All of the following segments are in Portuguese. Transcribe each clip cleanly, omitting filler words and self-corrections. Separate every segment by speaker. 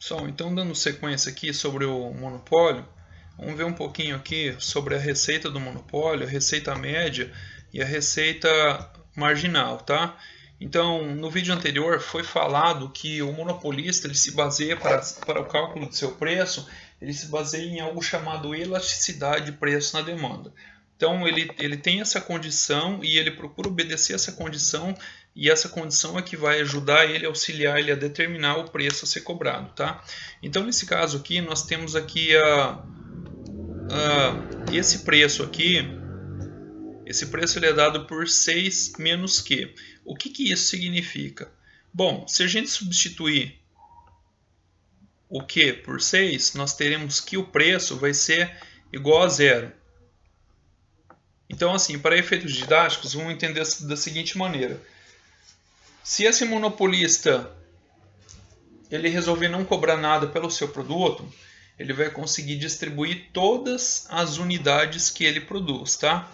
Speaker 1: Pessoal, então dando sequência aqui sobre o monopólio, vamos ver um pouquinho aqui sobre a receita do monopólio, a receita média e a receita marginal, tá? Então, no vídeo anterior foi falado que o monopolista ele se baseia para o cálculo do seu preço, ele se baseia em algo chamado elasticidade de preço na demanda. Então ele tem essa condição e ele procura obedecer essa condição, e essa condição é que vai ajudar ele, auxiliar ele a determinar o preço a ser cobrado, tá? Então nesse caso aqui nós temos aqui esse preço aqui, esse preço ele é dado por 6 menos Q. O que isso significa? Bom, se a gente substituir o Q por 6, nós teremos que o preço vai ser igual a zero. Então, assim, para efeitos didáticos, vamos entender da seguinte maneira. Se esse monopolista ele resolver não cobrar nada pelo seu produto, ele vai conseguir distribuir todas as unidades que ele produz, tá?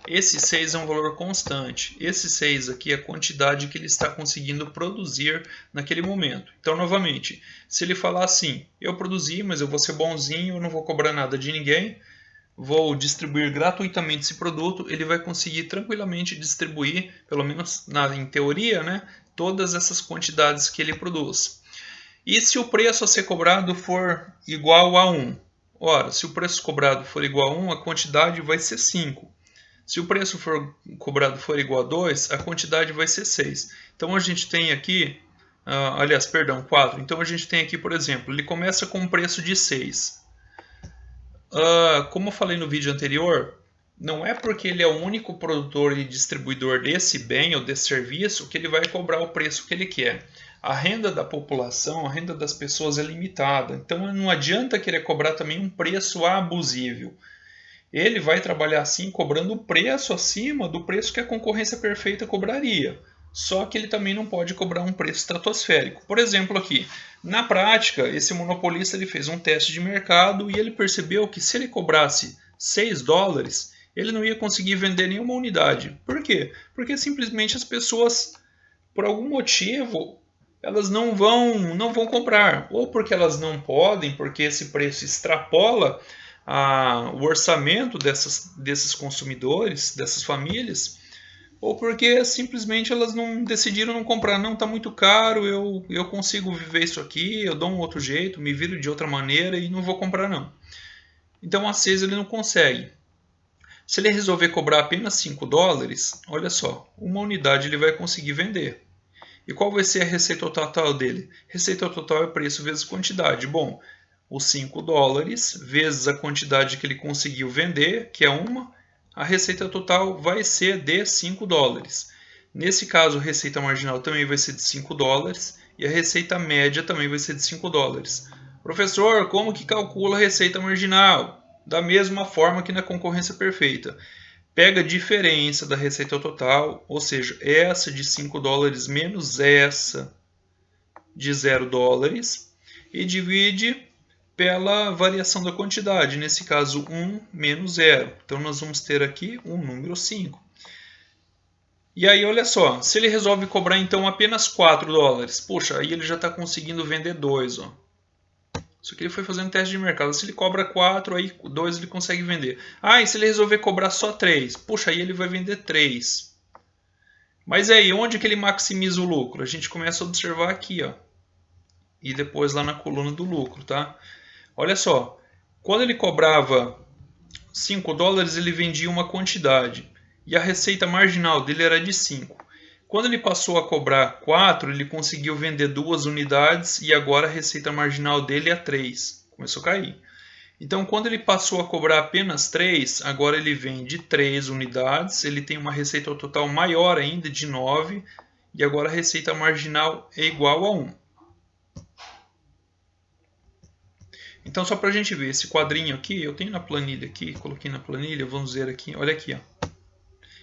Speaker 1: Esse 6 é um valor constante. Esse 6 aqui é a quantidade que ele está conseguindo produzir naquele momento. Então, novamente, se ele falar assim, eu produzi, mas eu vou ser bonzinho, eu não vou cobrar nada de ninguém, vou distribuir gratuitamente esse produto, ele vai conseguir tranquilamente distribuir, pelo menos em teoria, né, todas essas quantidades que ele produz. E se o preço a ser cobrado for igual a 1? Ora, se o preço cobrado for igual a 1, a quantidade vai ser 5. Se o preço cobrado for igual a 2, a quantidade vai ser 6. Então a gente tem aqui, 4. Então a gente tem aqui, por exemplo, ele começa com um preço de 6. Como eu falei no vídeo anterior, não é porque ele é o único produtor e distribuidor desse bem ou desse serviço que ele vai cobrar o preço que ele quer. A renda da população, a renda das pessoas é limitada, então não adianta querer cobrar também um preço abusivo. Ele vai trabalhar assim, cobrando o preço acima do preço que a concorrência perfeita cobraria. Só que ele também não pode cobrar um preço estratosférico. Por exemplo aqui, na prática, esse monopolista ele fez um teste de mercado e ele percebeu que se ele cobrasse 6 dólares, ele não ia conseguir vender nenhuma unidade. Por quê? Porque simplesmente as pessoas, por algum motivo, elas não vão comprar. Ou porque elas não podem, porque esse preço extrapola o orçamento desses consumidores, dessas famílias, ou porque simplesmente elas decidiram não comprar. Não, está muito caro, eu consigo viver isso aqui, eu dou um outro jeito, me viro de outra maneira e não vou comprar não. Então a 6 ele não consegue. Se ele resolver cobrar apenas 5 dólares, olha só, uma unidade ele vai conseguir vender. E qual vai ser a receita total dele? Receita total é preço vezes quantidade. Bom, os 5 dólares vezes a quantidade que ele conseguiu vender, que é uma, a receita total vai ser de 5 dólares. Nesse caso, a receita marginal também vai ser de 5 dólares e a receita média também vai ser de 5 dólares. Professor, como que calcula a receita marginal? Da mesma forma que na concorrência perfeita. Pega a diferença da receita total, ou seja, essa de 5 dólares menos essa de 0 dólares, e divide pela variação da quantidade, nesse caso 1 menos 0. Então nós vamos ter aqui um número 5. E aí olha só, se ele resolve cobrar então apenas 4 dólares, poxa, aí ele já está conseguindo vender 2. Ó. Isso aqui ele foi fazendo teste de mercado. Se ele cobra 4, aí 2 ele consegue vender. E se ele resolver cobrar só 3, poxa, aí ele vai vender 3. Mas aí, onde que ele maximiza o lucro? A gente começa a observar aqui, ó. E depois lá na coluna do lucro, tá? Olha só, quando ele cobrava 5 dólares, ele vendia uma quantidade. E a receita marginal dele era de 5. Quando ele passou a cobrar 4, ele conseguiu vender 2 unidades e agora a receita marginal dele é 3. Começou a cair. Então, quando ele passou a cobrar apenas 3, agora ele vende 3 unidades, ele tem uma receita total maior ainda de 9 e agora a receita marginal é igual a 1. Então, só para a gente ver, esse quadrinho aqui, eu tenho na planilha aqui, coloquei na planilha, vamos ver aqui, olha aqui, ó,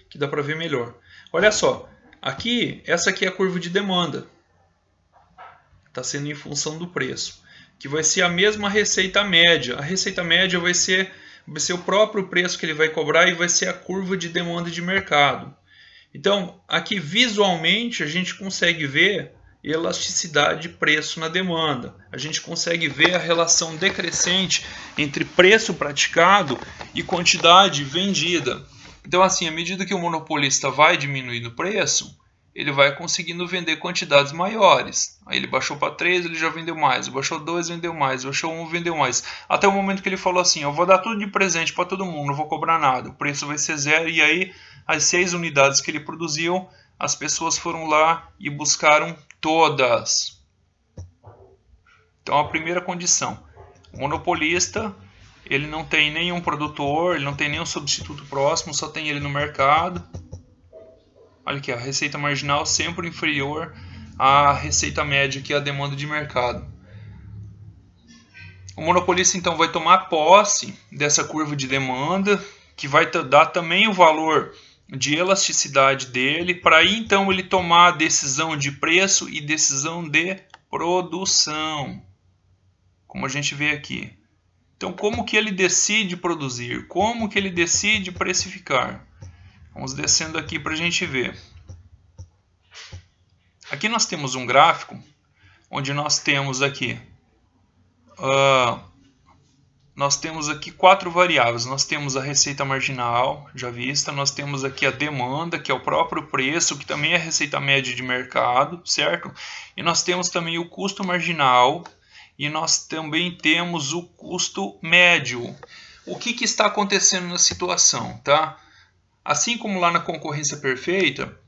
Speaker 1: que dá para ver melhor. Olha só, aqui, essa aqui é a curva de demanda, está sendo em função do preço, que vai ser a mesma receita média. A receita média vai ser o próprio preço que ele vai cobrar e vai ser a curva de demanda de mercado. Então, aqui visualmente a gente consegue ver elasticidade de preço na demanda. A gente consegue ver a relação decrescente entre preço praticado e quantidade vendida. Então, assim, à medida que o monopolista vai diminuindo o preço, ele vai conseguindo vender quantidades maiores. Aí ele baixou para 3, ele já vendeu mais. Baixou 2, vendeu mais. Baixou 1, vendeu mais. Até o momento que ele falou assim, eu vou dar tudo de presente para todo mundo, não vou cobrar nada. O preço vai ser 0. E aí, as 6 unidades que ele produziu, as pessoas foram lá e buscaram todas. Então, a primeira condição. O monopolista, ele não tem nenhum produtor, ele não tem nenhum substituto próximo, só tem ele no mercado. Olha aqui, a receita marginal sempre inferior à receita média, que é a demanda de mercado. O monopolista então vai tomar posse dessa curva de demanda, que vai dar também o valor de elasticidade dele, para aí então ele tomar a decisão de preço e decisão de produção, como a gente vê aqui. Então, como que ele decide produzir? Como que ele decide precificar? Vamos descendo aqui para a gente ver. Aqui nós temos um gráfico onde nós temos aqui quatro variáveis. Nós temos a receita marginal, já vista. Nós temos aqui a demanda, que é o próprio preço, que também é a receita média de mercado, certo? E nós temos também o custo marginal e nós também temos o custo médio. O que está acontecendo na situação, tá? Assim como lá na concorrência perfeita,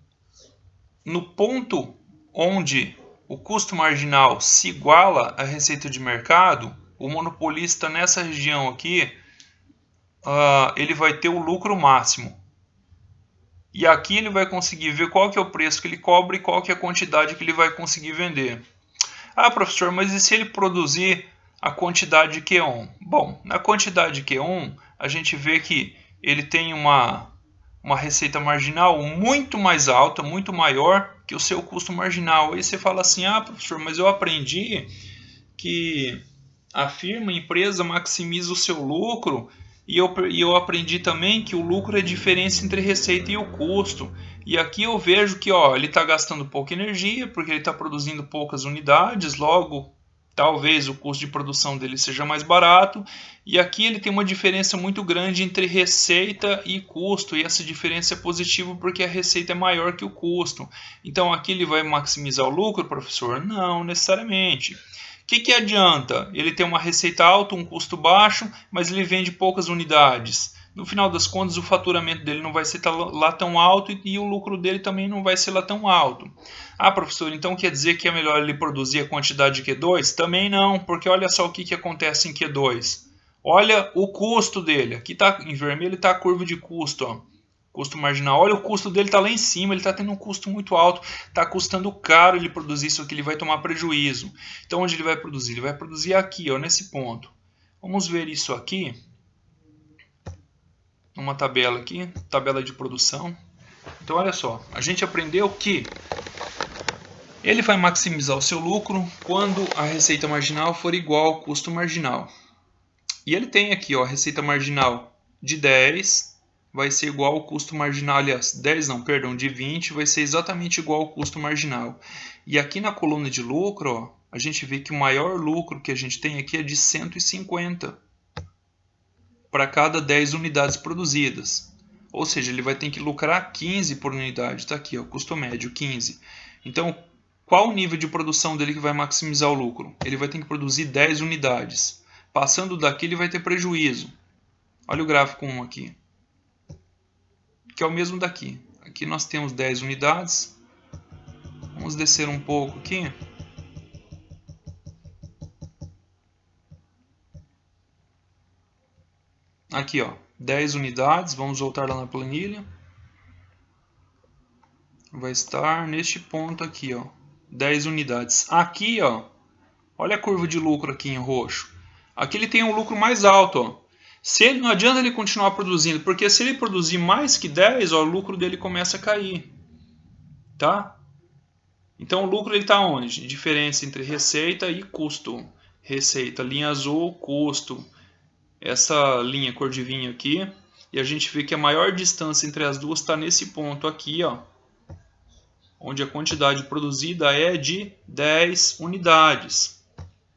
Speaker 1: no ponto onde o custo marginal se iguala à receita de mercado, o monopolista nessa região aqui, ele vai ter o lucro máximo. E aqui ele vai conseguir ver qual que é o preço que ele cobra e qual que é a quantidade que ele vai conseguir vender. Ah, professor, mas e se ele produzir a quantidade Q1? Bom, na quantidade Q1, a gente vê que ele tem uma receita marginal muito mais alta, muito maior que o seu custo marginal. Aí você fala assim, ah, professor, mas eu aprendi que a firma, a empresa maximiza o seu lucro e eu aprendi também que o lucro é a diferença entre receita e o custo. E aqui eu vejo que ele está gastando pouca energia porque ele está produzindo poucas unidades, logo talvez o custo de produção dele seja mais barato. E aqui ele tem uma diferença muito grande entre receita e custo. E essa diferença é positiva porque a receita é maior que o custo. Então aqui ele vai maximizar o lucro, professor? Não necessariamente. O que adianta? Ele tem uma receita alta, um custo baixo, mas ele vende poucas unidades. No final das contas, o faturamento dele não vai ser lá tão alto e o lucro dele também não vai ser lá tão alto. Ah, professor, então quer dizer que é melhor ele produzir a quantidade de Q2? Também não, porque olha só o que acontece em Q2. Olha o custo dele. Aqui tá, em vermelho está a curva de custo, ó. Custo marginal. Olha, o custo dele está lá em cima, ele está tendo um custo muito alto, está custando caro ele produzir isso aqui, ele vai tomar prejuízo. Então, onde ele vai produzir? Ele vai produzir aqui, ó, nesse ponto. Vamos ver isso aqui. Uma tabela aqui, tabela de produção. Então, olha só, a gente aprendeu que ele vai maximizar o seu lucro quando a receita marginal for igual ao custo marginal. E ele tem aqui, ó, a receita marginal de 10 vai ser igual ao custo marginal, aliás, 10 não, perdão, de 20 vai ser exatamente igual ao custo marginal. E aqui na coluna de lucro, ó, a gente vê que o maior lucro que a gente tem aqui é de 150 para cada 10 unidades produzidas. Ou seja, ele vai ter que lucrar 15 por unidade. Está aqui, ó, custo médio, 15. Então, qual o nível de produção dele que vai maximizar o lucro? Ele vai ter que produzir 10 unidades. Passando daqui, ele vai ter prejuízo. Olha o gráfico 1 aqui, que é o mesmo daqui. Aqui nós temos 10 unidades. Vamos descer um pouco aqui. Aqui, ó, 10 unidades. Vamos voltar lá na planilha. Vai estar neste ponto aqui, ó, 10 unidades. Aqui, ó, olha a curva de lucro aqui em roxo. Aqui ele tem um lucro mais alto, ó. Se ele, não adianta ele continuar produzindo, porque se ele produzir mais que 10, ó, o lucro dele começa a cair. Tá? Então o lucro está onde? Diferença entre receita e custo. Receita, linha azul, custo. Essa linha cor de vinho aqui. E a gente vê que a maior distância entre as duas está nesse ponto aqui, ó, onde a quantidade produzida é de 10 unidades.